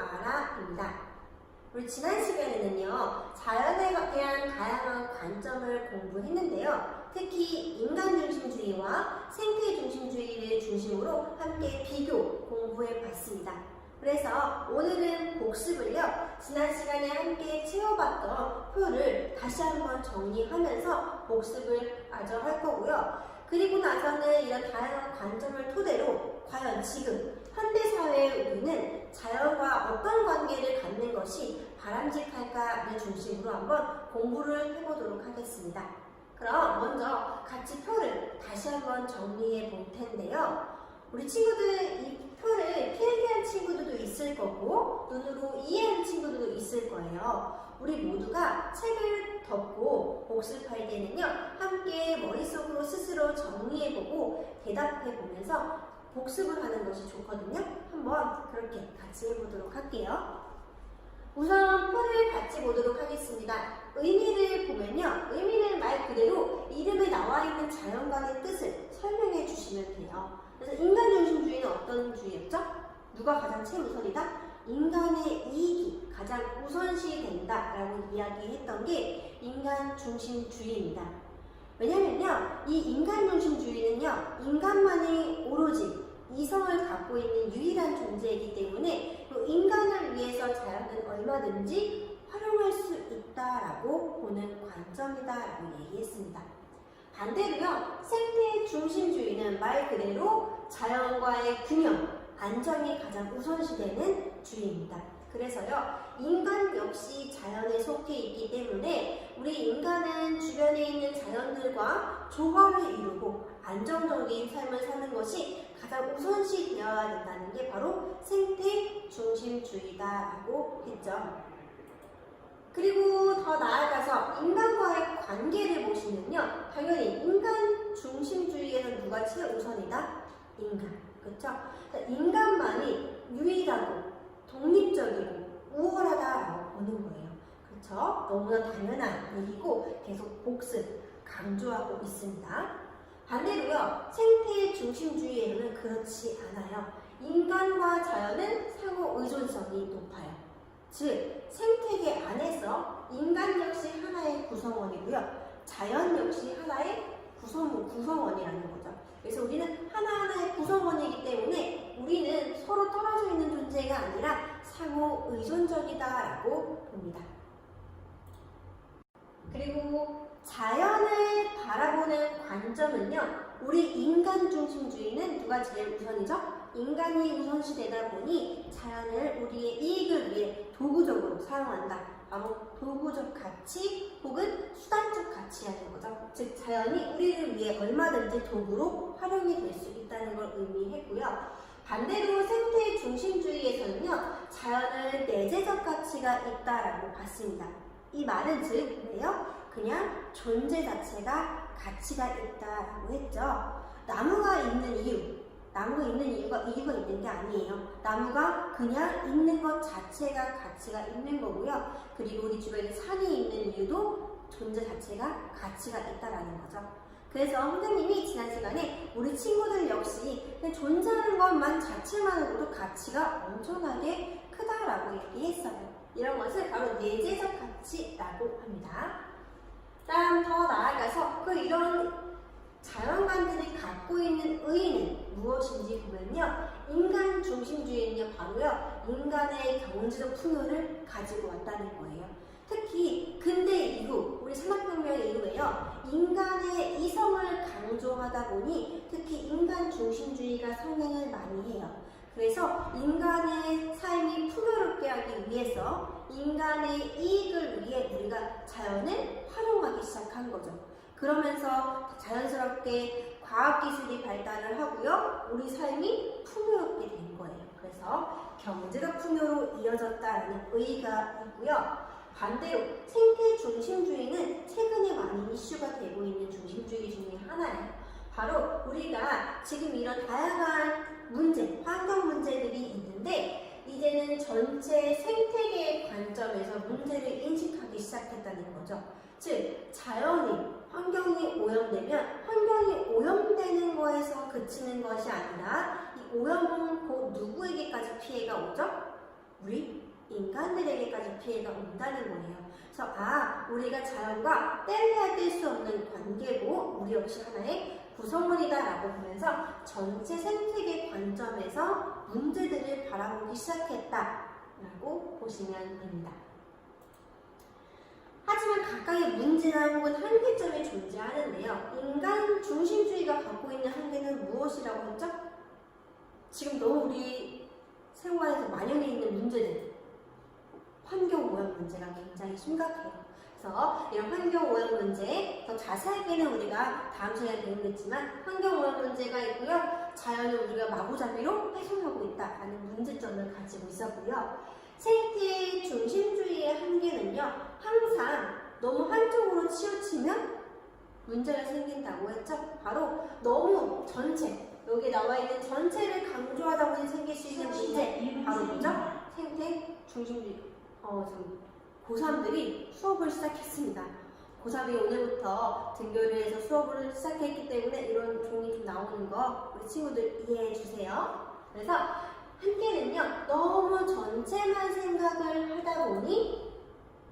알아입니다. 우리 지난 시간에는요, 자연에 대한 다양한 관점을 공부했는데요. 특히 인간 중심주의와 생태 중심주의를 중심으로 함께 비교 공부해 봤습니다. 그래서 오늘은 복습을요, 지난 시간에 함께 채워봤던 표를 다시 한번 정리하면서 복습을 마저 할 거고요. 그리고 나서는 이런 다양한 관점을 토대로 과연 지금 현대사회의 우리는 자연과 어떤 관계를 갖는 것이 바람직할까를 중심으로 한번 공부를 해보도록 하겠습니다. 그럼 먼저 같이 표를 다시 한번 정리해 볼 텐데요. 우리 친구들 이 표를 필기한 친구들도 있을 거고 눈으로 이해하는 친구들도 있을 거예요. 우리 모두가 책을 덮고 복습할 때는요, 함께 머릿속으로 스스로 정리해보고 대답해보면서 복습을 하는 것이 좋거든요. 한번 그렇게 같이 해보도록 할게요. 우선 표를 같이 보도록 하겠습니다. 의미를 보면요, 의미는 말 그대로 이름에 나와 있는 자연관의 뜻을 설명해 주시면 돼요. 그래서 인간 중심주의는 어떤 주의였죠? 누가 가장 최우선이다? 인간의 이익이 가장 우선시 된다라고 이야기했던 게 인간 중심주의입니다. 왜냐면요, 이 인간 중심주의는요, 인간만이 오로지 이성을 갖고 있는 유일한 존재이기 때문에 또 인간을 위해서 자연은 얼마든지 활용할 수 있다라고 보는 관점이다라고 얘기했습니다. 반대로요, 생태 중심주의는 말 그대로 자연과의 균형, 안정이 가장 우선시되는 주의입니다. 그래서요, 인간 역시 자연에 속해 있기 때문에 우리 인간은 주변에 있는 자연들과 조화를 이루고 안정적인 삶을 사는 것이 가장 우선시 되어야 된다는 게 바로 생태 중심주의다라고 했죠. 그리고 더 나아가서 인간과의 관계를 보시면요, 당연히 인간 중심주의에는 누가 최우선이다? 인간. 그렇죠? 인간만이 유일하고 독립적이고 우월하다라고 보는 거예요. 그렇죠? 너무나 당연한 얘기고 계속 복습 강조하고 있습니다. 반대로요, 생태 중심주의에는 그렇지 않아요. 인간과 자연은 상호 의존성이 높아요. 즉, 생태계 안에서 인간 역시 하나의 구성원이고요, 자연 역시 하나의 구성원이라는 거죠. 그래서 우리는 하나하나의 구성원이기 때문에 우리는 서로 떨어져 있는 존재가 아니라 상호 의존적이다라고 봅니다. 그리고 자연을 바라보는 관점은요, 우리 인간 중심주의는 누가 제일 우선이죠? 인간이 우선시되다 보니 자연을 우리의 이익을 위해 도구적으로 사용한다. 바로 도구적 가치 혹은 수단적 가치라는 거죠. 즉, 자연이 우리를 위해 얼마든지 도구로 활용이 될 수 있다는 걸 의미했고요. 반대로 생태 중심주의에서는요, 자연을 내재적 가치가 있다라고 봤습니다. 이 말은 즉 뭐예요? 그냥 존재 자체가 가치가 있다라고 했죠. 나무가 있는 이유가 있는 게 아니에요. 나무가 그냥 있는 것 자체가 가치가 있는 거고요. 그리고 우리 주변에 산이 있는 이유도 존재 자체가 가치가 있다라는 거죠. 그래서 선생님이 지난 시간에 우리 친구들 역시 존재하는 것만 자체만으로도 가치가 엄청나게 크다라고 얘기했어요. 이런 것을 바로 내재적 가치라고 합니다. 다음 더 나아가서 이런 자연관들이 갖고 있는 의의는 무엇인지 보면요, 인간 중심주의는요, 바로요, 인간의 경제적 풍요를 가지고 왔다는 거예요. 특히 근대 이후, 우리 산업혁명 이후에요, 인간의 이성을 강조하다 보니 특히 인간 중심주의가 성행을 많이 해요. 그래서 인간의 삶이 풍요롭게 하기 위해서 인간의 이익을 위해 우리가 자연을 활용하기 시작한 거죠. 그러면서 자연스럽게 과학기술이 발달을 하고요, 우리 삶이 풍요롭게 된 거예요. 그래서 경제적 풍요로 이어졌다는 의의가 있고요. 반대로 생태 중심주의는 최근에 많이 이슈가 되고 있는 중심주의 중에 하나예요. 바로 우리가 지금 이런 다양한 문제, 환경 문제들이 있는데 이제는 전체 생태계의 관점에서 문제를 인식하기 시작했다는 거죠. 즉, 자연이, 환경이 오염되면 환경이 오염되는 거에서 그치는 것이 아니라 이 오염은 곧 누구에게까지 피해가 오죠? 우리 인간들에게까지 피해가 온다는 거예요. 그래서 우리가 자연과 뗄래야 뗄 수 없는 관계고 우리 역시 하나의 구성원이다라고 보면서 전체 생태계 관점에서 문제들을 바라보기 시작했다라고 보시면 됩니다. 하지만 각각의 문제나 혹은 한계점이 존재하는데요. 인간 중심주의가 갖고 있는 한계는 무엇이라고 했죠? 지금 너무 우리 생활에서 만연해 있는 문제들, 환경오염 문제가 굉장히 심각해요. 그래서 이런 환경오염 문제, 더 자세하게는 우리가 다음 시간에 배우겠지만 환경오염 문제가 있고요. 자연을 우리가 마구잡이로 훼손하고 있다라는 문제점을 가지고 있었고요. 생태 중심주의의 한계는요. 항상 너무 한쪽으로 치우치면 문제가 생긴다고 했죠. 바로 너무 전체, 여기 나와 있는 전체를 강조하다 보니 생길 수 있는 문제, 바로 뭐죠? 생태 중심주의. 지금 고3들이 수업을 시작했습니다. 고3이 오늘부터 등교를 해서 수업을 시작했기 때문에 이런 종이 좀 나오는 거 우리 친구들 이해해 주세요. 그래서 한계는요, 너무 전체만 생각을 하다 보니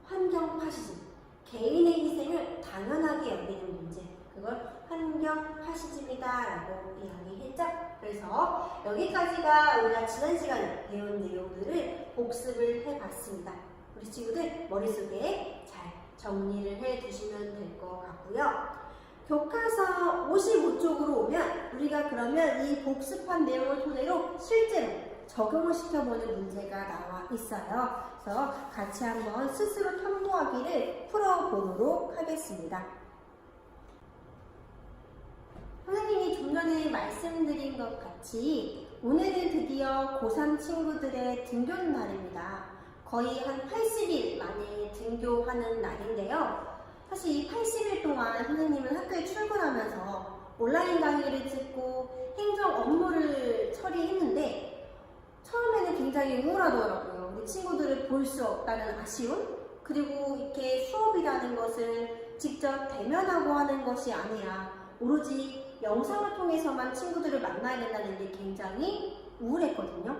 환경 파시즘, 개인의 희생을 당연하게 여기는 문제, 그걸 환경 파시즘이다라고 이야기했죠. 그래서 여기까지가 우리가 지난 시간에 배운 내용들을 복습을 해봤습니다. 우리 친구들 머릿속에 잘 정리를 해두시면 될 것 같고요. 교과서 55쪽으로 오면 우리가 그러면 이 복습한 내용을 토대로 실제로 적용을 시켜보는 문제가 나와 있어요. 그래서 같이 한번 스스로 탐구하기를 풀어보도록 하겠습니다. 선생님이 좀 전에 말씀드린 것 같이 오늘은 드디어 고3 친구들의 등교 날입니다. 거의 한 80일 만에 등교하는 날인데요. 사실 이 80일 동안 선생님은 학교에 출근하면서 온라인 강의를 듣고 행정 업무를 처리했는데 처음에는 굉장히 우울하더라고요. 우리 친구들을 볼 수 없다는 아쉬움, 그리고 이렇게 수업이라는 것을 직접 대면하고 하는 것이 아니라 오로지 영상을 통해서만 친구들을 만나야 된다는 게 굉장히 우울했거든요.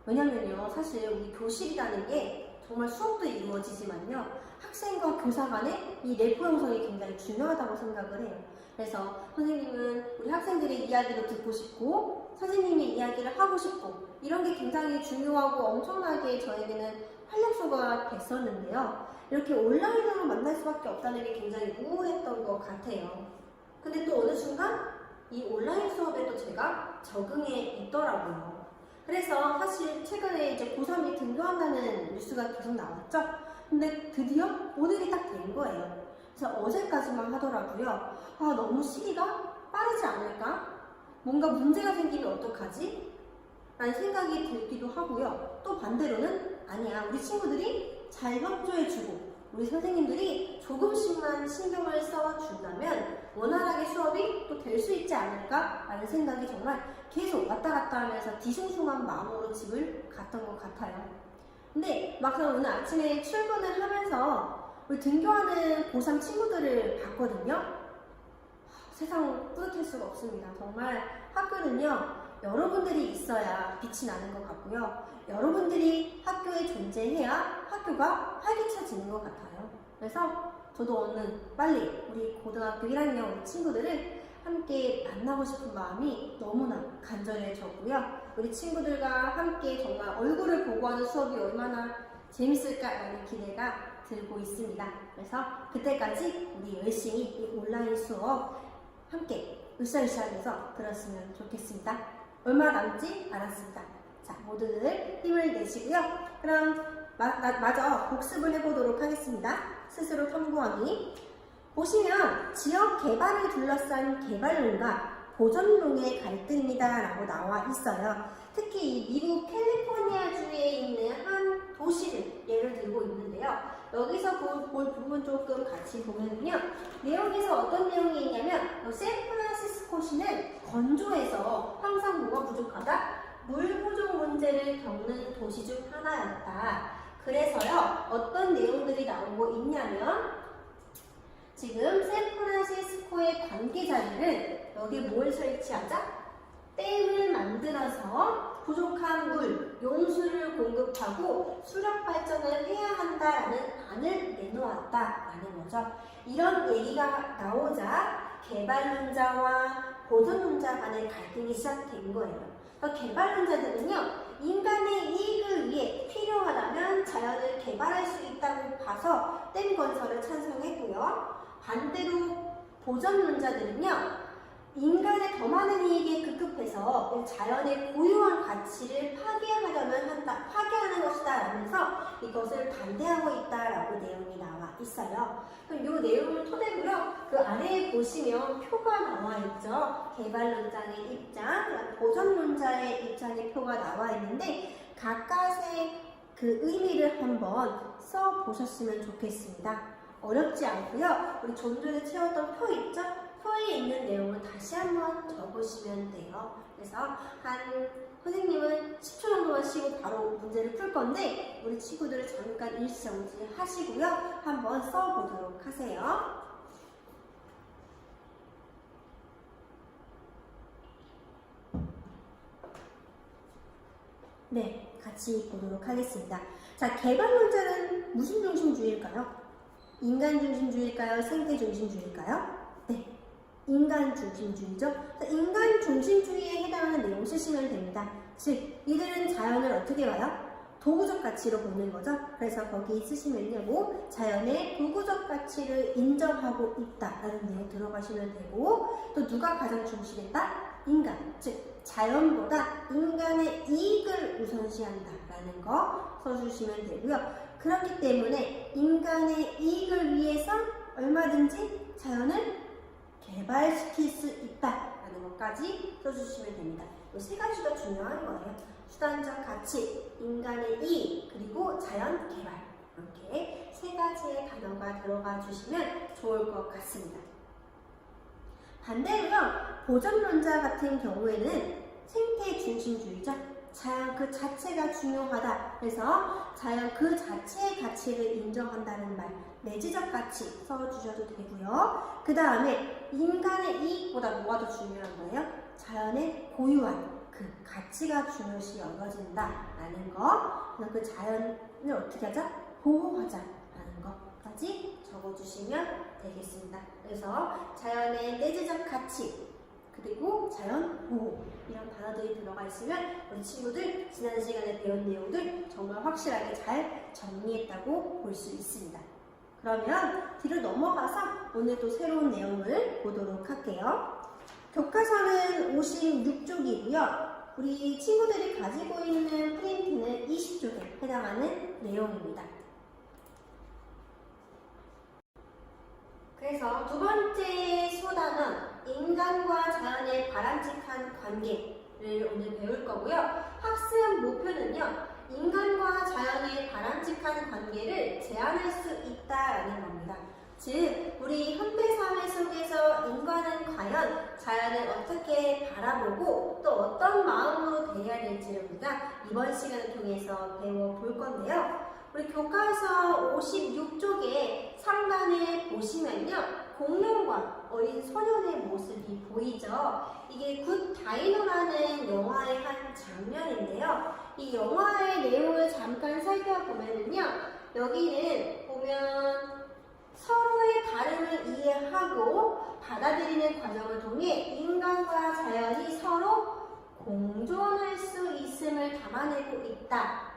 왜냐면요, 사실 우리 교실이라는 게 정말 수업도 이루어지지만요, 학생과 교사 간의 이 내포 형성이 굉장히 중요하다고 생각을 해요. 그래서 선생님은 우리 학생들의 이야기를 듣고 싶고 선생님의 이야기를 하고 싶고 이런 게 굉장히 중요하고 엄청나게 저에게는 활력소가 됐었는데요. 이렇게 온라인으로 만날 수밖에 없다는 게 굉장히 우울했던 것 같아요. 근데 또 어느 순간 이 온라인 수업에도 제가 적응해 있더라고요. 그래서 사실 최근에 이제 고3이 등교한다는 뉴스가 계속 나왔죠. 근데 드디어 오늘이 딱 된 거예요. 그래서 어제까지만 하더라고요. 너무 시기가 빠르지 않을까? 뭔가 문제가 생기면 어떡하지? 라는 생각이 들기도 하고요. 또 반대로는 아니야, 우리 친구들이 잘 협조해주고 우리 선생님들이 조금씩만 신경을 써준다면 원활하게 수업이 또 될 수 있지 않을까? 라는 생각이 정말 계속 왔다 갔다 하면서 뒤숭숭한 마음으로 집을 갔던 것 같아요. 근데 막상 오늘 아침에 출근을 하면서 우리 등교하는 고3 친구들을 봤거든요. 세상 뿌듯할 수가 없습니다. 정말 학교는요, 여러분들이 있어야 빛이 나는 것 같고요. 여러분들이 학교에 존재해야 학교가 활기차지는 것 같아요. 그래서 저도 오늘 빨리 우리 고등학교 1학년 우리 친구들을 함께 만나고 싶은 마음이 너무나 간절해졌고요. 우리 친구들과 함께 정말 얼굴을 보고 하는 수업이 얼마나 재밌을까라는 기대가 들고 있습니다. 그래서 그때까지 우리 열심히 이 온라인 수업 함께 으쌰으쌰하면서 들었으면 좋겠습니다. 얼마 남지 않았습니다. 자, 모두들 힘을 내시고요. 그럼 마저 복습을 해보도록 하겠습니다. 스스로 탐구하기. 보시면 지역 개발을 둘러싼 개발론과 보존론의 갈등이다 라고 나와 있어요. 특히 이 미국 캘리포니아주에 있는 한 도시를 예를 들고 있는데요. 여기서 볼 부분 조금 같이 보면요. 내용에서 어떤 내용이 있냐면 샌프란시스코시는 건조해서 항상 뭐가 부족하다? 물 부족 문제를 겪는 도시 중 하나였다. 그래서요, 어떤 내용들이 나오고 있냐면 지금 샌프란시스코의 관계자들은 여기 뭘 설치하자? 댐을 만들어서 부족한 물, 용수를 공급하고 수력 발전을 해야 한다라는 안을 내놓았다라는 거죠. 이런 얘기가 나오자 개발론자와 보존론자 간의 갈등이 시작된 거예요. 개발론자들은요, 인간의 이익을 위해 필요하다면 자연을 개발할 수 있다고 봐서 댐 건설을 찬성했고요. 반대로 보존론자들은요, 인간의 더 많은 이익에 급급해서 자연의 고유한 가치를 파괴하는 것이다 라면서 이것을 반대하고 있다라고 내용이 나와 있어요. 그럼 이 내용을 토대로 그 아래에 보시면 표가 나와 있죠. 개발론자의 입장, 보존론자의 입장의 표가 나와 있는데 각각의 그 의미를 한번 써 보셨으면 좋겠습니다. 어렵지 않고요. 우리 좀 전에 채웠던 표 있죠? 표에 있는 내용을 다시 한번 적으시면 돼요. 그래서 선생님은 10초 정도만 쉬고 바로 문제를 풀 건데 우리 친구들은 잠깐 일시정지 하시고요. 한번 써보도록 하세요. 네, 같이 보도록 하겠습니다. 자, 개발론자는 무슨 중심주의일까요? 인간 중심주의일까요? 생태 중심주의일까요? 네. 인간 중심주의죠. 인간 중심주의에 해당하는 내용 쓰시면 됩니다. 즉, 이들은 자연을 어떻게 봐요? 도구적 가치로 보는 거죠. 그래서 거기 쓰시면요, 뭐 자연의 도구적 가치를 인정하고 있다라는 내용 들어가시면 되고, 또 누가 가장 중시했다? 인간, 즉 자연보다 인간의 이익을 우선시한다라는 거 써주시면 되고요. 그렇기 때문에 인간의 이익을 위해서 얼마든지 자연을 개발시킬 수 있다라는 것까지 써주시면 됩니다. 이 세 가지가 중요한 거예요. 수단적 가치, 인간의 이익, 그리고 자연 개발. 이렇게 세 가지의 단어가 들어가 주시면 좋을 것 같습니다. 반대로요, 보존론자 같은 경우에는 생태 중심주의죠. 자연 그 자체가 중요하다. 그래서 자연 그 자체의 가치를 인정한다는 말, 내지적 가치 써주셔도 되고요. 그 다음에 인간의 이익보다 뭐가 더 중요한 거예요? 자연의 고유한 그 가치가 중요시 여겨진다라는 거. 그 자연을 어떻게 하자? 보호하자라는 것까지 적어주시면 되겠습니다. 그래서 자연의 내지적 가치, 그리고 자연 보호, 이런 단어들이 들어가 있으면 우리 친구들 지난 시간에 배운 내용들 정말 확실하게 잘 정리했다고 볼 수 있습니다. 그러면 뒤로 넘어가서 오늘 또 새로운 내용을 보도록 할게요. 교과서는 56쪽이고요. 우리 친구들이 가지고 있는 프린트는 20쪽에 해당하는 내용입니다. 그래서 두 번째 소단은 인간과 자연의 바람직한 관계를 오늘 배울 거고요. 학습 목표는요, 인간과 자연의 바람직한 관계를 제한할 수 있다라는 겁니다. 즉, 우리 현대사회 속에서 인간은 과연 자연을 어떻게 바라보고 또 어떤 마음으로 대해야 될지를 우리가 이번 시간을 통해서 배워볼 건데요. 우리 교과서 56쪽에 상단에 보시면요, 공룡과 어린 소년의 모습이 보이죠. 이게 굿 다이노라는 영화의 한 장면인데요. 이 영화의 내용을 잠깐 살펴보면요, 여기는 보면 서로의 다름을 이해하고 받아들이는 과정을 통해 인간과 자연이 서로 공존할 수 있음을 담아내고 있다.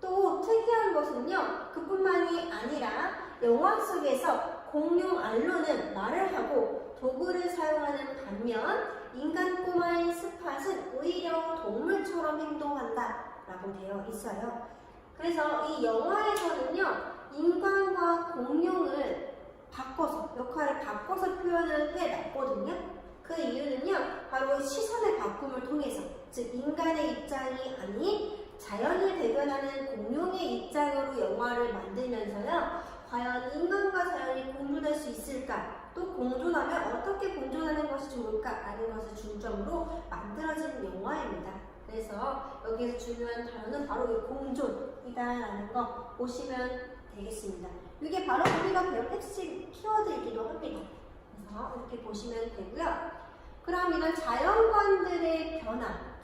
또 특이한 것은요, 그뿐만이 아니라 영화 속에서 공룡 알로는 말을 하고 도구를 사용하는 반면 인간 꼬마인 스팟은 오히려 동물처럼 행동한다 라고 되어 있어요. 그래서 이 영화에서는요, 인간과 공룡을 바꿔서, 역할을 바꿔서 표현을 해놨거든요. 그 이유는요, 바로 시선의 바꿈을 통해서, 즉 인간의 입장이 아닌 자연을 대변하는 공룡의 입장으로 영화를 만들면서요, 과연 인간과 자연이 공존할 수 있을까? 또 공존하면 어떻게 공존하는 것이 좋을까? 라는 것을 중점으로 만들어진 영화입니다. 그래서 여기서 중요한 단어는 바로 이 공존이다라는 거 보시면 되겠습니다. 이게 바로 우리가 배울 핵심 키워드이기도 합니다. 그래서 이렇게 보시면 되고요. 그럼 이런 자연관들의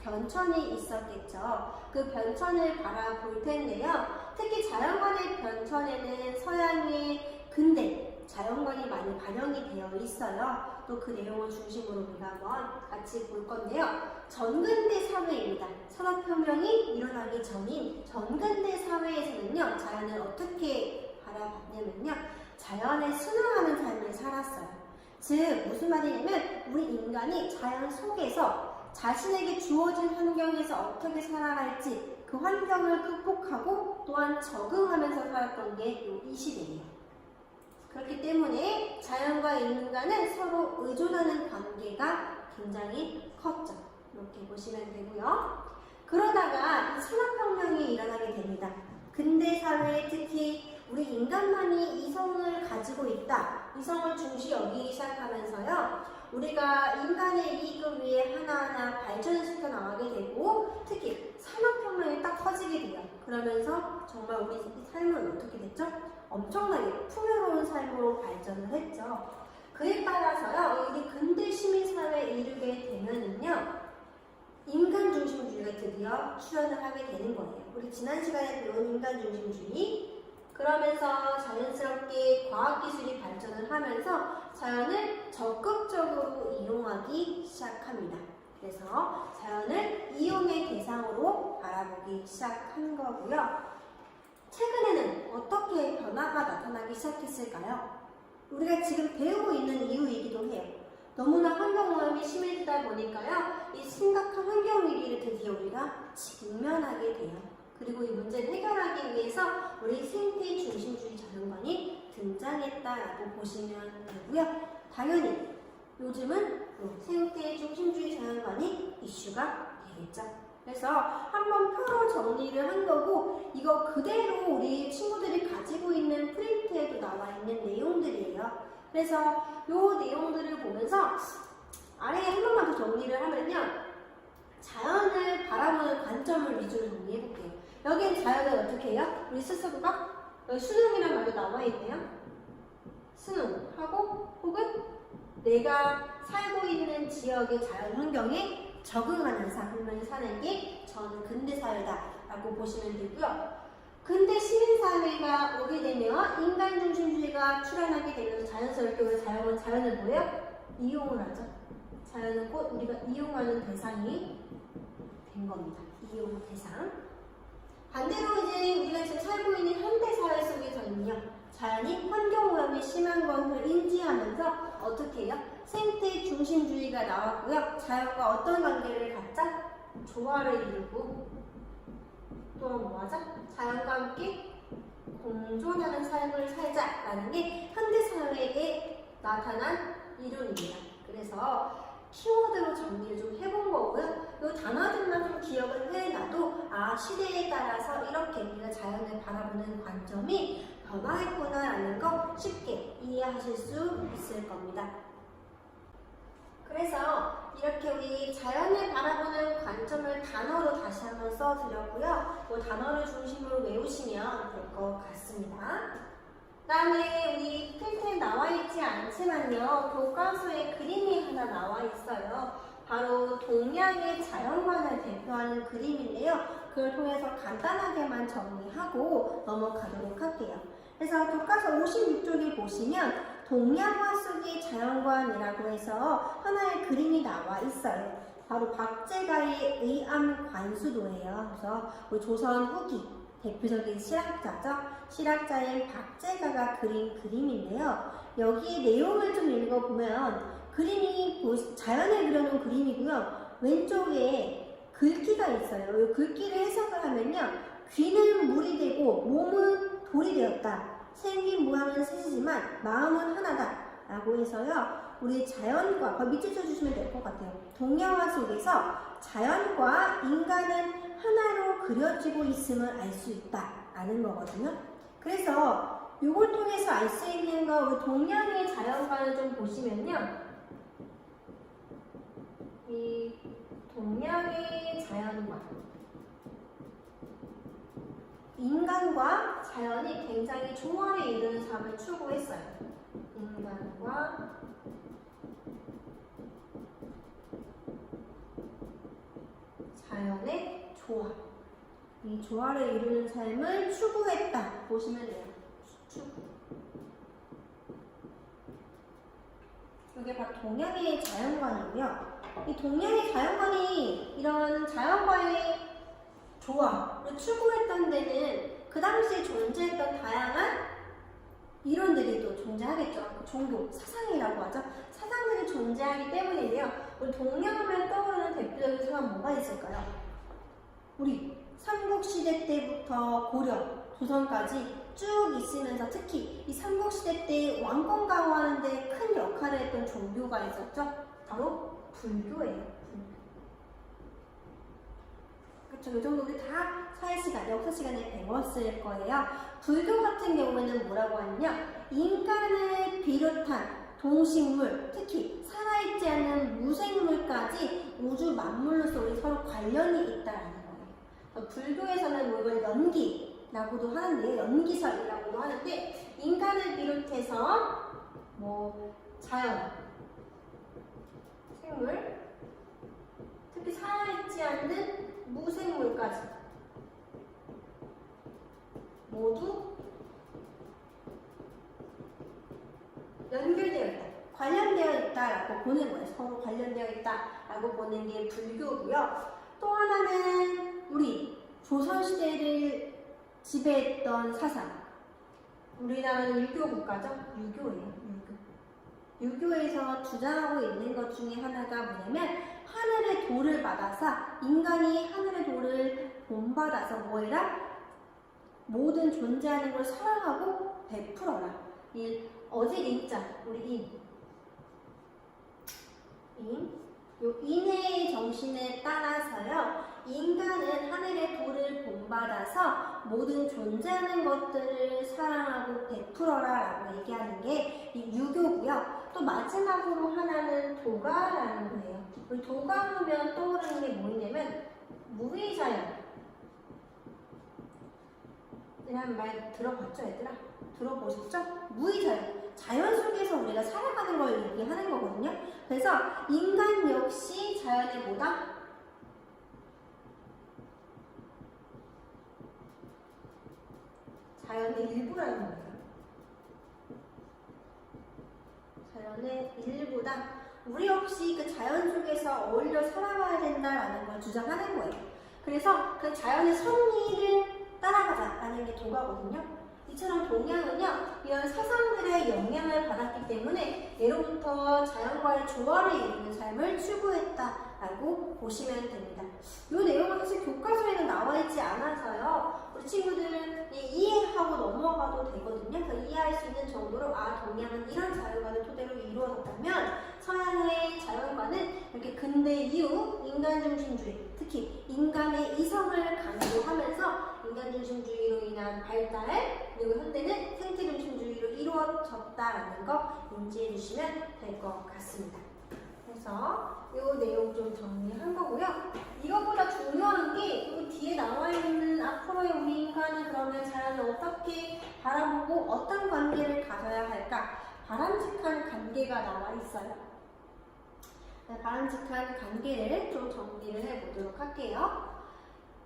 변천이 있었겠죠. 그 변천을 바라볼 텐데요. 특히 자연관의 변천에는 서양의 근대 자연관이 많이 반영이 되어 있어요. 또 그 내용을 중심으로 우리가 한번 같이 볼 건데요. 전근대 사회입니다. 산업혁명이 일어나기 전인 전근대 사회에서는요, 자연을 어떻게 바라봤냐면요, 자연에 순응하는 삶을 살았어요. 즉, 무슨 말이냐면, 우리 인간이 자연 속에서 자신에게 주어진 환경에서 어떻게 살아갈지 그 환경을 극복하고 또한 적응하면서 살았던 게 이 시대예요. 그렇기 때문에 자연과 인간은 서로 의존하는 관계가 굉장히 컸죠. 이렇게 보시면 되고요. 그러다가 이 산업혁명이 일어나게 됩니다. 근대 사회에 특히 우리 인간만이 이성을 가지고 있다. 이성을 중시 여기기 시작하면서요. 우리가 인간의 이익을 위해 하나하나 발전을 시켜 나가게 되고 특히 산업혁명이 딱 커지게 돼요. 그러면서 정말 우리 삶은 어떻게 됐죠? 엄청나게 풍요로운 삶으로 발전을 했죠. 그에 따라서요, 우리 근대 시민사회에 이르게 되면은요, 인간중심주의가 드디어 출현을 하게 되는 거예요. 우리 지난 시간에 배운 인간중심주의, 그러면서 자연스럽게 과학기술이 발전을 하면서 자연을 적극적으로 이용하기 시작합니다. 그래서 자연을 이용의 대상으로 바라보기 시작한 거고요. 최근에는 어떻게 변화가 나타나기 시작했을까요? 우리가 지금 배우고 있는 이유이기도 해요. 너무나 환경오염이 심해지다 보니까요, 이 심각한 환경위기를 드디어 우리가 직면하게 돼요. 그리고 이 문제를 해결하기 위해서 우리 생태 중심주의 자연관이 등장했다라고 보시면 되고요. 당연히 요즘은 생태 중심주의 자연관이 이슈가 되겠죠. 그래서 한번 표로 정리를 한 거고, 이거 그대로 우리 친구들이 가지고 있는 프린트에도 나와 있는 내용들이에요. 그래서 이 내용들을 보면서 아래에 한 번만 더 정리를 하면요, 자연을 바라보는 관점을 위주로 정리해 볼게요. 여기는 자연을 어떻게 해요? 우리 스스로가 여기 수능이라는 말도 나와 있네요. 수능하고 혹은 내가 살고 있는 지역의 자연 환경에 적응하는 삶을 사는 게 저는 근대사회다라고 보시면 되고요. 근대 시민사회가 오게 되면 인간중심주의가 출현하게 되면서 자연스럽게 우리 자연을 뭐예요? 이용을 하죠. 자연은 곧 우리가 이용하는 대상이 된 겁니다. 이용 대상. 반대로 이제 우리가 지금 살고 있는 현대사회 속에서는요, 자연이 환경오염이 심한 것을 인지하면서 어떻게 해요? 생태 중심주의가 나왔고요. 자연과 어떤 관계를 갖자? 조화를 이루고 또한 뭐하자? 자연과 함께 공존하는 삶을 살자라는 게 현대사회에 나타난 이론입니다. 그래서 키워드로 정리를 좀 해본 거고요. 이 단어들만 좀 기억을 해놔도 시대에 따라서 이렇게 우리가 자연을 바라보는 관점이 변화했구나라는 거 쉽게 이해하실 수 있을 겁니다. 그래서 이렇게 우리 자연을 바라보는 관점을 단어로 다시 한번 써드렸고요. 그 단어를 중심으로 외우시면 될 것 같습니다. 그 다음에 우리 프린트에 나와 있지 않지만요, 교과서에 그림이 하나 나와 있어요. 바로 동양의 자연관을 대표하는 그림인데요. 그걸 통해서 간단하게만 정리하고 넘어가도록 할게요. 그래서 교과서 56쪽에 보시면 동양화 속의 자연관이라고 해서 하나의 그림이 나와 있어요. 바로 박제가의 의암관수도예요. 그래서 우리 조선 후기 대표적인 실학자죠. 실학자인 박제가가 그린 그림인데요. 여기 내용을 좀 읽어보면 그림이 자연을 그려놓은 그림이고요. 왼쪽에 글귀가 있어요. 이 글귀를 해석을 하면요, 귀는 물이 되고 몸은 돌이 되었다. 생긴 모양은 셋이지만 마음은 하나다 라고 해서요, 우리 자연과 밑줄 쳐주시면 될 것 같아요. 동양화 속에서 자연과 인간은 하나로 그려지고 있음을 알 수 있다 라는 거거든요. 그래서 이걸 통해서 알 수 있는 거, 우리 동양의 자연관을 좀 보시면요, 이 동양의 자연관, 인간과 자연이 굉장히 조화를 이루는 삶을 추구했어요. 인간과 자연의 조화. 이 조화를 이루는 삶을 추구했다. 보시면 돼요. 추구. 이게 바로 동양의 자연관이고요. 이 동양의 자연관이 이런 자연과의 조화를 추구했던 데는 그 당시에 존재했던 다양한 이론들이 또 존재하겠죠. 종교, 사상이라고 하죠. 사상들이 존재하기 때문인데요. 우리 동양하면 떠오르는 대표적인 사람 뭐가 있을까요? 우리 삼국시대 때부터 고려, 조선까지 쭉 있으면서 특히 이 삼국시대 때 왕권 강화하는 데 큰 역할을 했던 종교가 있었죠. 바로 불교예요. 그렇죠. 이 정도 우리 다 사회시간, 역사시간에 배웠을 거예요. 불교 같은 경우에는 뭐라고 하느냐, 인간을 비롯한 동식물, 특히 살아있지 않은 무생물까지 우주 만물로서 우리 서로 관련이 있다는 거예요. 불교에서는 이걸 연기라고도 하는데, 연기설이라고도 하는데, 인간을 비롯해서 자연, 생물, 특히 살아있지 않는 무생물까지 모두 연결되어 있다, 관련되어 있다라고 보는 거예요. 서로 관련되어 있다라고 보는 게 불교고요. 또 하나는 우리 조선시대를 지배했던 사상, 우리나라는 유교 국가죠. 유교예요. 유교에서 주장하고 있는 것 중에 하나가 뭐냐면, 하늘의 도를 받아서, 인간이 하늘의 도를 본받아서 뭐해라? 모든 존재하는 걸 사랑하고 베풀어라. 어제 인자, 우리 요 인의 정신에 따라서요, 인간은 하늘의 도를 본받아서 모든 존재하는 것들을 사랑하고 베풀어라 라고 얘기하는 게 이 유교고요. 또 마지막으로 하나는 도가라는 거예요. 우리 도가 하면 떠오르는 게 뭐냐면 무의자연 이라는 말 들어봤죠, 얘들아? 들어보셨죠? 무의자연. 자연 속에서 우리가 살아가는 걸 얘기하는 거거든요. 그래서 인간 역시 자연의 뭐다? 자연의 일부라는 거예요. 자연의 일부다. 우리 역시 그 자연 속에서 어울려 살아가야 된다라는 걸 주장하는 거예요. 그래서 그 자연의 섭리를 따라가자라는 게 도가거든요. 이처럼 동양은요, 이런 사상들의 영향을 받았기 때문에 예로부터 자연과의 조화를 이루는 삶을 추구했다라고 보시면 됩니다. 이 내용은 사실 교과서에는 나와 있지 않아서요, 우리 친구들이 이해하고 넘어가도 되거든요. 그래서 이해할 수 있는 정도로 동양은 이런 자연관을 토대로 이루어졌다면 서양의 자연관은 이렇게 근대 이후 인간중심주의, 특히 인간의 이성을 강조하면서 인간중심주의로 인한 발달, 그리고 현대는 생태중심주의로 이루어졌다라는 거 인지해 주시면 될 것 같습니다. 그래서 이 내용 좀 정리한 거고요. 이것보다 중요한 게 이 뒤에 나와 있는 앞으로의 우리 인간은 그러면 자연을 어떻게 바라보고 어떤 관계를 가져야 할까? 바람직한 관계가 나와 있어요. 바람직한 관계를 좀 정리를 해보도록 할게요.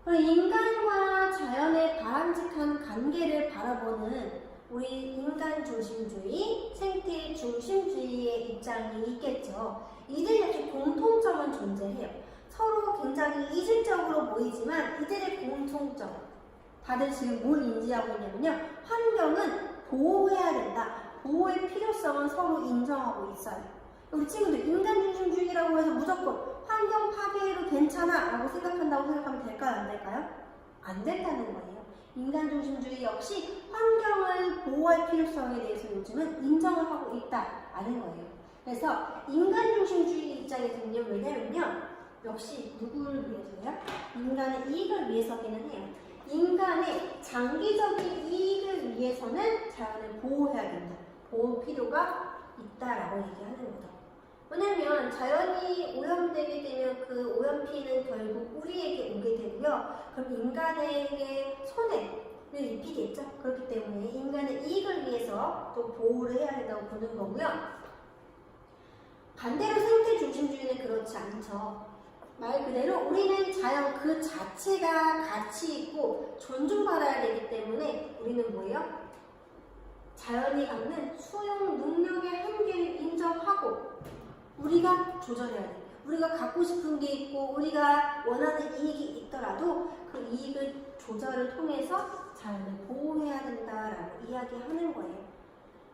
인간과 자연의 바람직한 관계를 바라보는 우리 인간 중심주의, 생태 중심주의의 입장이 있겠죠. 이들 역시 공통점은 존재해요. 서로 굉장히 이질적으로 보이지만 이들의 공통점, 다들 지금 뭘 인지하고 있냐면요, 환경은 보호해야 된다. 보호의 필요성은 서로 인정하고 있어요. 우리 친구들 인간 중심주의라고 해서 무조건 환경 파괴해도 괜찮아 라고 생각한다고 생각하면 될까요? 안 될까요? 안 된다는 거예요. 인간 중심주의 역시 환경을 보호할 필요성에 대해서 요즘은 인정을 하고 있다라는 거예요. 그래서 인간 중심주의 입장에서는요, 왜냐면요, 역시 누구를 위해서요? 인간의 이익을 위해서기는 해요. 인간의 장기적인 이익을 위해서는 자연을 보호해야 된다. 보호 필요가 있다라고 얘기하는 거죠. 왜냐면 자연이 오염되게 되면 그 오염피는 결국 우리에게 오게 되고요. 그럼 인간에게 손해를 입히겠죠. 그렇기 때문에 인간의 이익을 위해서 또 보호를 해야 된다고 보는 거고요. 반대로 생태 중심주의는 그렇지 않죠. 말 그대로 우리는 자연 그 자체가 가치 있고 존중받아야 되기 때문에 우리는 뭐예요? 자연이 갖는 수용 능력의 한계를 인정하고 우리가 조절해야 돼. 우리가 갖고 싶은 게 있고 우리가 원하는 이익이 있더라도 그 이익을 조절을 통해서 자연을 보호해야 된다라고 이야기하는 거예요.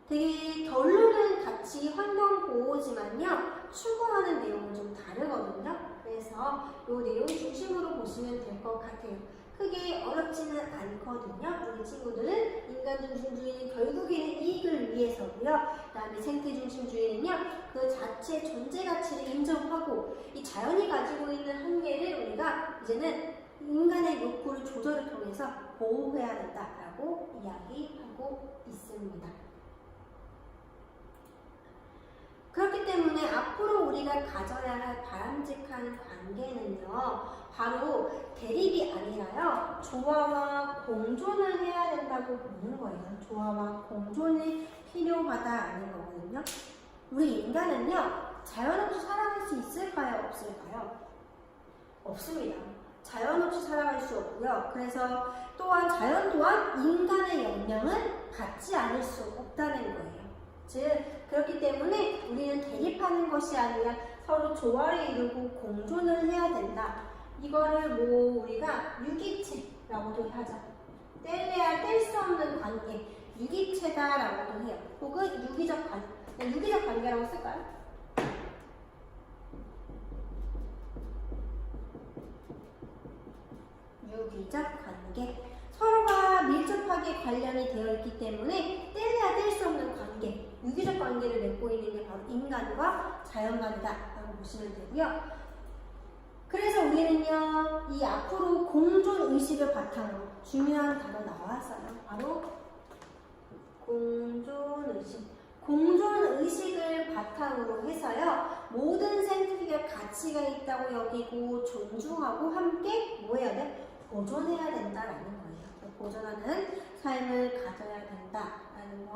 되게 결론은 같이 환경 보호지만요. 추구하는 내용은 좀 다르거든요. 그래서 이 내용 중심으로 보시면 될 것 같아요. 크게 어렵지는 않거든요. 우리 친구들은 인간 중심주의는 결국에는 이익을 위해서고요. 그 다음에 생태 중심주의는요. 그 자체 존재 가치를 인정하고 이 자연이 가지고 있는 한계를 우리가 이제는 인간의 욕구를 조절을 통해서 보호해야 된다라고 이야기하고 있습니다. 그렇기 때문에 앞으로 우리가 가져야 할 바람직한 관계는요, 바로 대립이 아니라요, 조화와 공존을 해야 된다고 보는 거예요. 조화와 공존이 필요하다라는 거거든요. 우리 인간은요, 자연 없이 살아갈 수 있을까요? 없을까요? 없습니다. 자연 없이 살아갈 수 없고요. 그래서 또한 자연 또한 인간의 영향을 받지 않을 수 없다는 거예요. 즉 그렇기 때문에 우리는 대립하는 것이 아니라 서로 조화를 이루고 공존을 해야 된다. 이거를 뭐 우리가 유기체라고도 하죠. 뗄래야 뗄 수 없는 관계, 유기체다라고도 해요. 혹은 유기적 관계라고 쓸까요? 유기적 관계. 서로가 밀접하게 관련이 되어 있기 때문에 뗄래야 뗄 수 없는 관계, 유기적 관계를 맺고 있는 게 바로 인간과 자연간이다라고 보시면 되고요. 그래서 우리는요, 이 앞으로 공존 의식을 바탕으로 중요한 단어 나왔어요. 바로 공존 의식. 공존 의식을 바탕으로 해서요, 모든 생태계가 가치가 있다고 여기고 존중하고 함께 뭐 해야 돼? 보존해야 된다라는 거예요. 보존하는 삶을 가져야 된다라는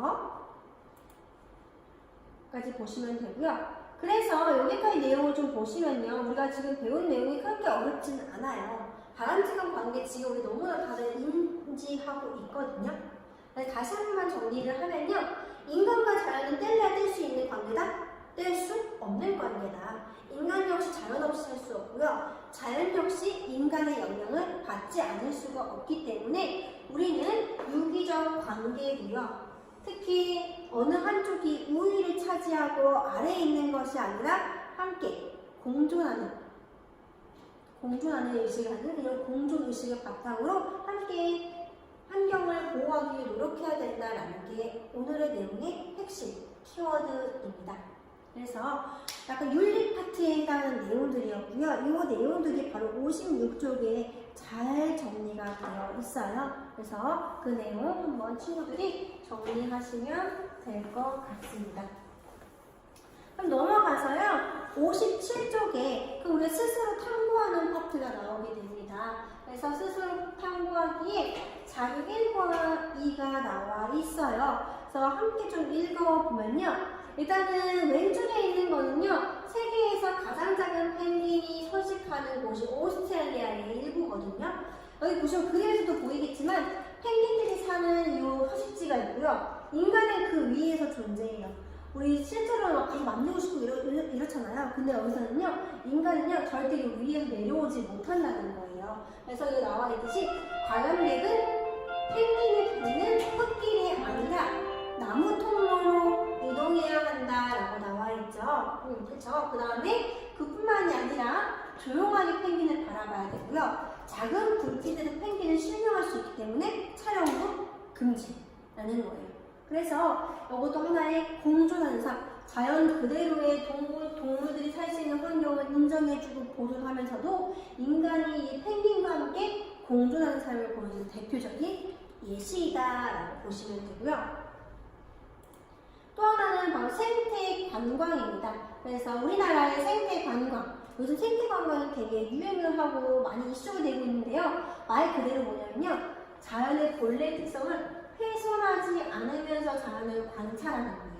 거까지 보시면 되고요. 그래서 여기까지 내용을 좀 보시면요, 우리가 지금 배운 내용이 그렇게 어렵지는 않아요. 바람직한 관계 지금 우리 너무나 다들 인지하고 있거든요. 다시 한 번만 정리를 하면요, 인간과 자연은 뗄래야 뗄 수 있는 관계다? 뗄 수 없는 관계다. 인간 역시 자연 없이 살 수 없고요. 자연 역시 인간의 영향을 받지 않을 수가 없기 때문에 우리는 유기적 관계이고요. 특히 어느 한쪽이 우위를 차지하고 아래에 있는 것이 아니라 함께 공존하는 의식을 하는 이런 공존 의식을 바탕으로 함께 환경을 보호하기 위해 노력해야 된다는 게 오늘의 내용의 핵심 키워드입니다. 그래서 약간 윤리 파트에 해당하는 내용들이었고요. 이 내용들이 바로 56쪽에 잘 정리가 되어 있어요. 그래서 그 내용 한번 친구들이 정리하시면 될 것 같습니다. 그럼 넘어가서요, 57쪽에 우리가 스스로 탐구하는 파트가 나오게 됩니다. 그래서 스스로 탐구하기에 자료 1과 2가 나와 있어요. 그래서 함께 좀 읽어보면요, 일단은 왼쪽에 있는 거는요, 세계에서 가장 작은 펭귄이 서식하는 곳이 오스트레일리아의 일부거든요. 여기 보시면 그림에서도 보이겠지만 펭귄들이 사는 이 서식지가 있고요. 인간은 그 위에서 존재해요. 우리 실제로 막 가서 만들고 싶고 이렇잖아요. 근데 여기서는요, 인간은요, 절대 이 위에서 내려오지 못한다는 거예요. 그래서 여기 나와 있듯이 관람객은 펭귄이 다니는 흙길이 아니라 나무 통로로 이동해야 한다라고 나와 있죠. 그렇죠. 그 다음에 그뿐만이 아니라 조용하게 펭귄을 바라봐야 되고요. 작은 불빛에도 펭귄을 실명할 수 있기 때문에 촬영도 금지라는 거예요. 그래서 이것도 하나의 공존하는 삶, 자연 그대로의 동물들이 살 수 있는 환경을 인정해주고 보존하면서도 인간이 이 펭귄과 함께 공존하는 삶을 보여주는 대표적인 예시이다라고 보시면 되고요. 또 하나는 바로 생태 관광입니다. 그래서 우리나라의 생태 관광, 요즘 생태 관광이 되게 유행을 하고 많이 이슈가 되고 있는데요. 말 그대로 뭐냐면요, 자연의 본래 특성을 훼손하지 않으면서 자연을 관찰하는 거예요.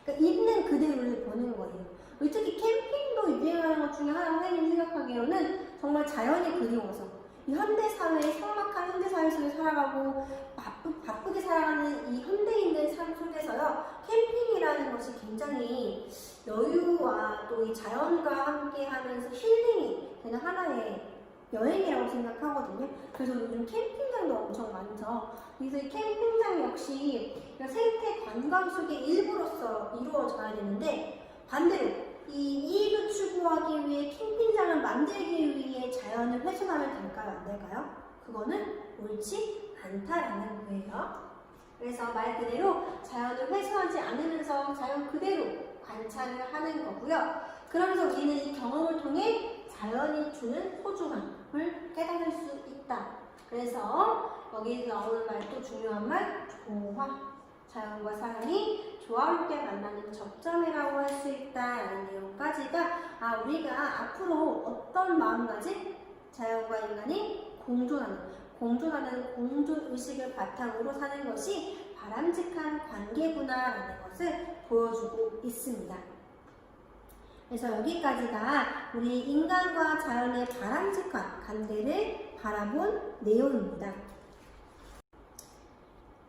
그러니까 있는 그대로를 보는 거예요. 특히 캠핑도 유행하는 것 중에 하나 선생님이 생각하기로는 정말 자연이 그리워서 이 현대사회의 삭막한 현대사회 속에 살아가고 바쁘게 살아가는 이 현대인들 삶 속에서요, 캠핑이라는 것이 굉장히 여유와 또 이 자연과 함께 하면서 힐링이 되는 하나의 여행이라고 생각하거든요. 그래서 요즘 캠핑장도 엄청 많죠. 그래서 이 캠핑장 역시 생태 관광 속의 일부로서 이루어져야 되는데, 반대로 이 이익을 추구하기 위해 캠핑장을 만들기 위해 자연을 훼손하면 될까요? 안 될까요? 그거는 옳지 않다라는 거예요. 그래서 말 그대로 자연을 훼손하지 않으면서 자연 그대로 관찰을 하는 거고요. 그러면서 우리는 이 경험을 통해 자연이 주는 소중함을 깨달을 수 있다. 그래서 여기 나오는 말 또 중요한 말, 조화. 자연과 사람이 조화롭게 만나는 접점이라고 할 수 있다라는 내용까지가 우리가 앞으로 어떤 마음가짐? 자연과 인간이 공존하는 공존의식을 바탕으로 사는 것이 바람직한 관계구나라는 것을 보여주고 있습니다. 그래서 여기까지가 우리 인간과 자연의 바람직한 관계를 바라본 내용입니다.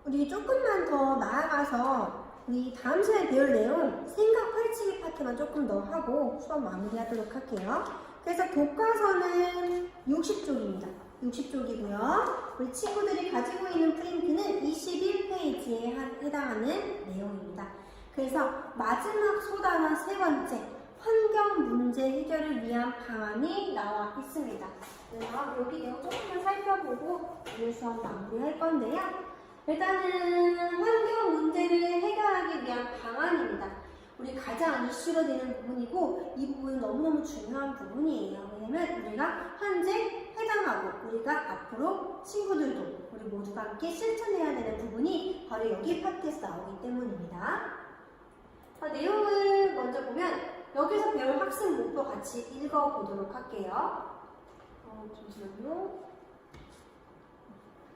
우리 조금만 더 나아가서 우리 다음 시간에 배울 내용 생각 펼치기 파트만 조금 더 하고 수업 마무리하도록 할게요. 그래서 교과서는 60쪽입니다. 60쪽이고요. 우리 친구들이 가지고 있는 프린트는 21페이지에 해당하는 내용입니다. 그래서 마지막 소단원 세 번째, 환경 문제 해결을 위한 방안이 나와 있습니다. 그래서 여기 내용 조금만 살펴보고 오늘 수업 마무리할 건데요. 일단은 환경 문제를 해결하기 위한 방안입니다. 우리 가장 이슈가 되는 부분이고 이 부분은 너무너무 중요한 부분이에요. 왜냐면 우리가 현재 해당하고 우리가 앞으로 친구들도 우리 모두가 함께 실천해야 되는 부분이 바로 여기 파트에서 나오기 때문입니다. 내용을 먼저 보면 여기서 배울 학습 목표 같이 읽어보도록 할게요. 잠시만요.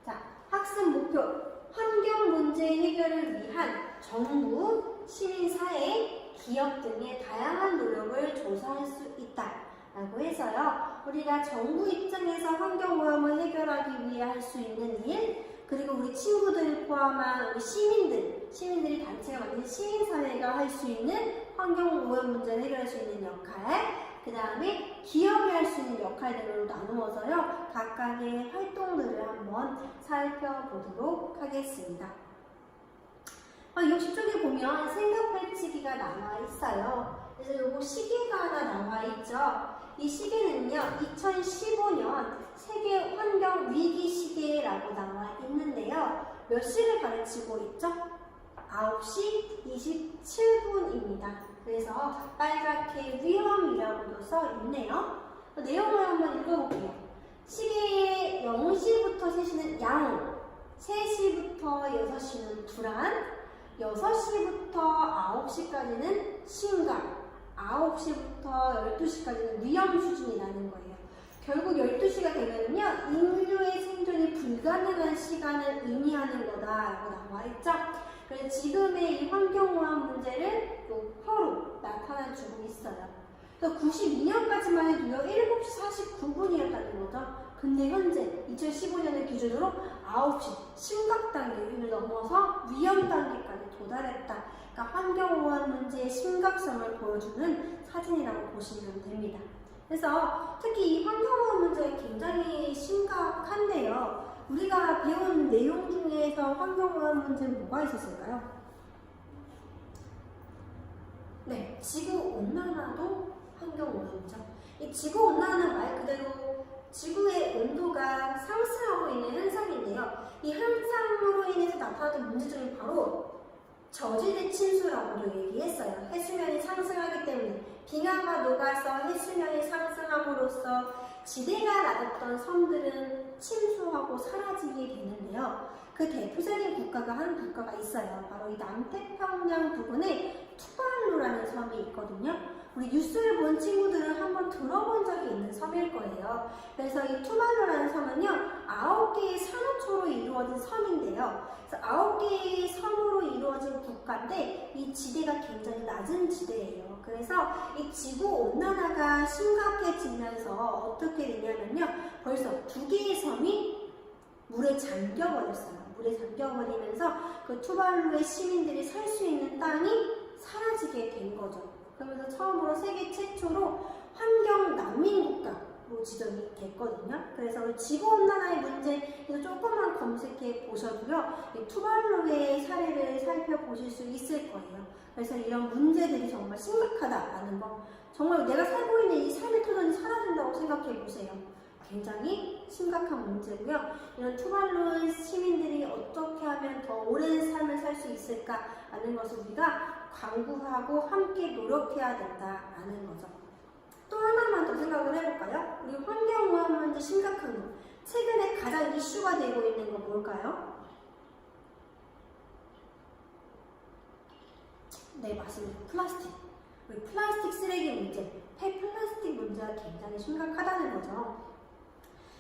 자, 학습 목표. 환경 문제 해결을 위한 정부, 시민사회, 기업 등의 다양한 노력을 조사할 수 있다 라고 해서요, 우리가 정부 입장에서 환경오염을 해결하기 위해 할 수 있는 일, 그리고 우리 친구들 포함한 우리 시민들이 단체가 만든 시민사회가 할 수 있는 환경오염 문제를 해결할 수 있는 역할, 그 다음에 기업이 할 수 있는 역할들로 나누어서요, 각각의 활동들을 한번 살펴보도록 하겠습니다. 60쪽에 보면 생각 펼치기가 나와 있어요. 그래서 요거 시계가 하나 나와 있죠. 이 시계는요, 2015년 세계 환경 위기 시계라고 나와 있는데요. 몇 시를 가르치고 있죠? 9시 27분입니다. 그래서 빨갛게 위험이라고도 써 있네요. 내용을 한번 읽어볼게요. 시계의 0시부터 3시는 양, 3시부터 6시는 불안, 6시부터 9시까지는 심각, 9시부터 12시까지는 위험 수준이라는 거예요. 결국 12시가 되면요, 인류의 생존이 불가능한 시간을 의미하는 거다라고 나와 있죠. 그래서 지금의 이 환경오염 문제를 또 표로 나타나주고 있어요. 그래서 92년까지만 해도요, 7시 49분이었다는 거죠. 근데 현재 2015년을 기준으로 9시 심각 단계를 넘어서 위험 단계까지 도달했다. 그러니까 환경오염 문제의 심각성을 보여주는 사진이라고 보시면 됩니다. 그래서 특히 이 환경오염 문제가 굉장히 심각한데요. 우리가 배운 내용 중에서 환경오염 문제는 뭐가 있었을까요? 네, 지구온난화도 환경오염이죠. 이 지구온난화는 말 그대로 지구의 온도가 상승하고 있는 현상인데요. 이 현상으로 인해서 나타나는 문제점이 바로 저지대 침수라고도 얘기했어요. 해수면이 상승하기 때문에 빙하가 녹아서 해수면이 상승함으로써 지대가 낮았던 섬들은 침수하고 사라지게 되는데요. 그 대표적인 국가가 한 국가가 있어요. 바로 이 남태평양 부근에 투발루라는 섬이 있거든요. 우리 뉴스를 본 친구들은 한번 들어본 적이 있는 섬일 거예요. 그래서 이 투발루라는 섬은요, 9개의 산호초로 이루어진 섬인데요. 그래서 9개의 섬으로 이루어진 국가인데 이 지대가 굉장히 낮은 지대예요. 그래서 이 지구 온난화가 심각해지면서 어떻게 되냐면요. 벌써 2개의 섬이 물에 잠겨버렸어요. 물에 잠겨버리면서 그 투발루의 시민들이 살 수 있는 땅이 사라지게 된 거죠. 그러면서 처음으로 세계 최초로 환경 난민 국가로 지정이 됐거든요. 그래서 지구온난화의 문제 이거 조금만 검색해 보셔도요. 이 투발루의 사례를 살펴보실 수 있을 거예요. 그래서 이런 문제들이 정말 심각하다라는 거. 정말 내가 살고 있는 이 삶의 터전이 사라진다고 생각해 보세요. 굉장히 심각한 문제고요. 이런 투발루 시민들이 어떻게 하면 더 오랜 삶을 살 수 있을까라는 것을 우리가 강구하고 함께 노력해야 된다라는 거죠. 또 하나만 더 생각을 해볼까요? 우리 환경오염 문제 심각한 거. 최근에 가장 이슈가 되고 있는 거 뭘까요? 네, 맞습니다. 플라스틱. 우리 플라스틱 쓰레기 문제, 폐플라스틱 문제가 굉장히 심각하다는 거죠.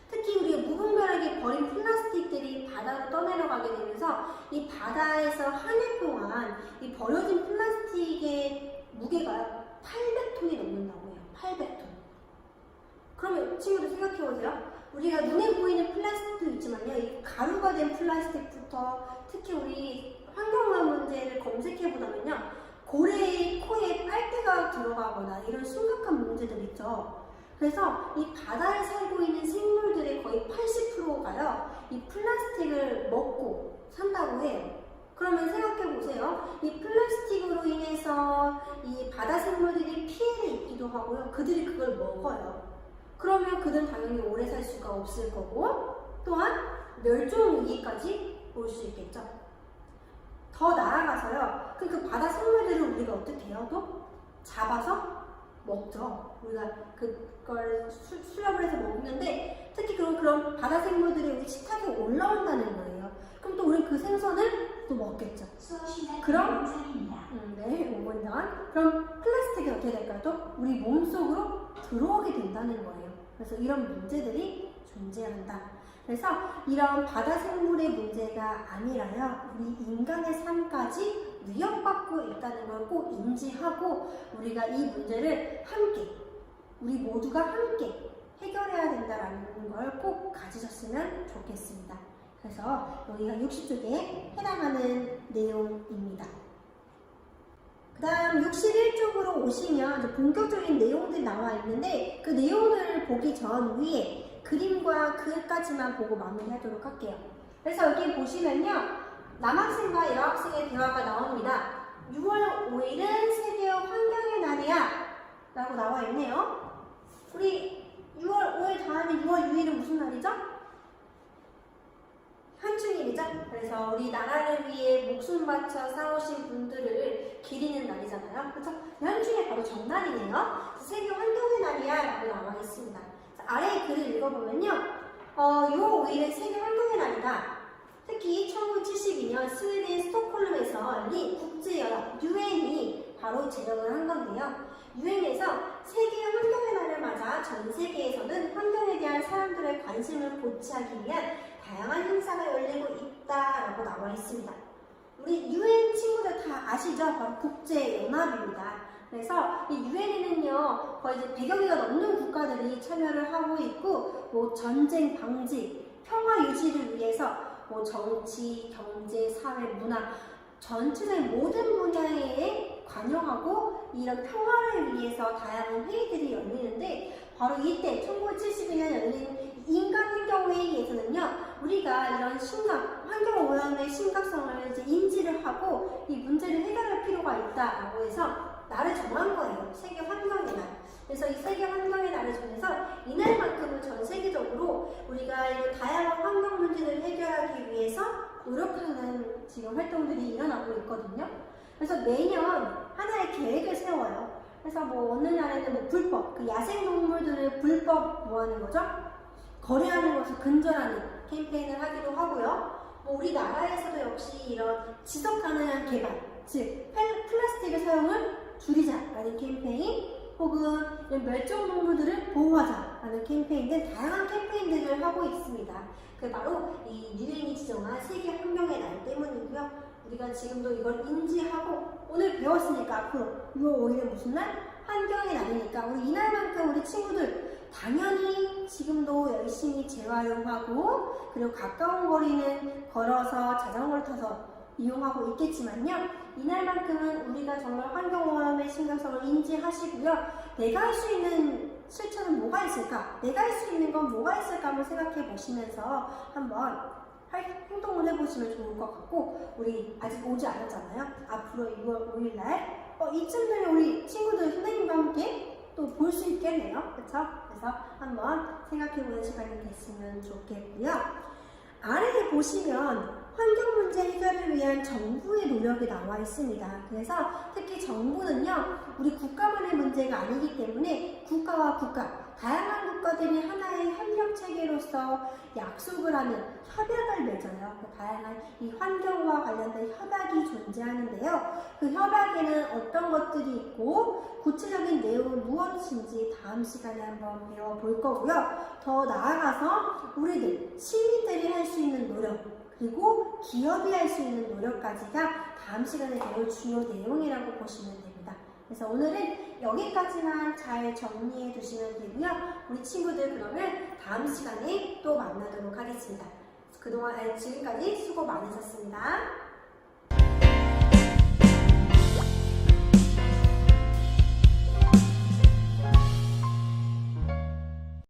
특히 우리가 무분별하게 버린 플라스틱들이 바다로 떠내려가게 되면서 이 바다에서 한 해 동안 이 버려진 플라스틱의 무게가 800톤이 넘는다고 해요. 800톤. 그러면 친구들 생각해보세요. 우리가 눈에 보이는 플라스틱도 있지만요. 이 가루가 된 플라스틱부터 특히 우리 환경오염 문제를 검색해보자면요. 고래의 코에 빨대가 들어가거나 이런 심각한 문제들 있죠. 그래서 이 바다에 살고 있는 생물들의 거의 80%가요. 이 플라스틱을 먹고 산다고 해요. 그러면 생각해 보세요. 이 플라스틱으로 인해서 이 바다 생물들이 피해를 입기도 하고요. 그들이 그걸 먹어요. 그러면 그들은 당연히 오래 살 수가 없을 거고 또한 멸종 위기까지 올 수 있겠죠. 더 나아가서요. 그 바다 생물들을 우리가 어떻게 해요? 또 잡아서 먹죠. 우리가 그걸 수렵을 해서 먹는데 특히 그런 바다 생물들이 우리 식탁에 올라온다는 거예요. 그럼 또 우리 그 생선을 또 먹겠죠. 그럼 네, 5분 전. 그럼 플라스틱이 어떻게 될까요? 또 우리 몸속으로 들어오게 된다는 거예요. 그래서 이런 문제들이 존재한다. 그래서 이런 바다 생물의 문제가 아니라요. 우리 인간의 삶까지 위협받고 있다는 걸 꼭 인지하고 우리가 이 문제를 함께 우리 모두가 함께 해결해야 된다는 걸 꼭 가지셨으면 좋겠습니다. 그래서 여기가 60쪽에 해당하는 내용입니다. 그 다음 61쪽으로 오시면 이제 본격적인 내용들이 나와 있는데 그 내용을 보기 전 위에 그림과 글까지만 보고 마무리하도록 할게요. 그래서 여기 보시면요. 남학생과 여학생의 대화가 나옵니다. 6월 5일은 세계 환경의 날이야 라고 나와 있네요. 우리 6월 5일 다음에 6월 6일은 무슨 날이죠? 현충일이죠? 그래서 우리 나라를 위해 목숨 바쳐 싸우신 분들을 기리는 날이잖아요. 그렇죠? 현충일 바로 전날이네요. 세계 환경의 날이야 라고 나와 있습니다. 아래의 글을 읽어보면요. 6월 5일은 세계 환경의 날이다. 특히 1972년 스웨덴 스톡홀름에서 열린 국제연합 유엔이 바로 제정을 한 건데요. 유엔에서 세계 환경의 날을 맞아 전 세계에서는 환경에 대한 사람들의 관심을 고취하기 위한 다양한 행사가 열리고 있다라고 나와 있습니다. 우리 유엔 친구들 다 아시죠? 바로 국제연합입니다. 그래서 이 유엔에는요 거의 이제 100여 개가 넘는 국가들이 참여를 하고 있고 뭐 전쟁 방지, 평화 유지를 위해서 뭐 정치, 경제, 사회, 문화 전체적인 모든 분야에 관여하고 이런 평화를 위해서 다양한 회의들이 열리는데 바로 이때 1972년 열린 인간환경회의에서는요 우리가 이런 환경오염의 심각성을 이제 인지를 하고 이 문제를 해결할 필요가 있다라고 해서 날을 정한 거예요. 세계 환경의 날. 그래서 이 세계 환경의 날을 정해서 이날만큼은 전 세계적으로 우리가 이런 다양한 환경 문제를 해결하기 위해서 노력하는 지금 활동들이 일어나고 있거든요. 그래서 매년 하나의 계획을 세워요. 그래서 뭐 어느 날에는 뭐 불법, 그 야생동물들을 불법 뭐 하는 거죠? 거래하는 것을 근절하는 캠페인을 하기도 하고요. 뭐 우리나라에서도 역시 이런 지속 가능한 개발, 즉 플라스틱의 사용을 줄이자라는 캠페인 혹은 멸종동물들을 보호하자라는 캠페인 등 다양한 캠페인들을 하고 있습니다. 그 바로 이 유엔이 지정한 세계 환경의 날 때문이고요. 우리가 지금도 이걸 인지하고 오늘 배웠으니까 앞으로 6월 5일은 무슨 날? 환경의 날이니까 우리 이날만큼 우리 친구들 당연히 지금도 열심히 재활용하고 그리고 가까운 거리는 걸어서 자전거를 타서 이용하고 있겠지만요. 이날만큼은 우리가 정말 환경오염의 심각성을 인지하시고요. 내가 할 수 있는 실천은 뭐가 있을까? 내가 할 수 있는 건 뭐가 있을까? 한번 생각해 보시면서 한번 행동을 해보시면 좋을 것 같고 우리 아직 오지 않았잖아요. 앞으로 6월 5일날 이쯤 되면 우리 친구들 선생님과 함께 또 볼 수 있겠네요. 그렇죠? 그래서 한번 생각해보는 시간이 됐으면 좋겠고요. 아래에 보시면 환경 문제 해결을 위한 정부의 노력이 나와 있습니다. 그래서 특히 정부는요, 우리 국가만의 문제가 아니기 때문에 국가와 국가, 다양한 국가들이 하나의 협력 체계로서 약속을 하는 협약을 맺어요. 다양한 이 환경과 관련된 협약이 존재하는데요. 그 협약에는 어떤 것들이 있고 구체적인 내용은 무엇인지 다음 시간에 한번 배워볼 거고요. 더 나아가서 우리들 시민들이 할 수 있는 노력 그리고 기업이 할 수 있는 노력까지가 다음 시간에 배울 주요 내용이라고 보시면 됩니다. 그래서 오늘은 여기까지만 잘 정리해 두시면 되고요. 우리 친구들 그러면 다음 시간에 또 만나도록 하겠습니다. 그동안 지금까지 수고 많으셨습니다.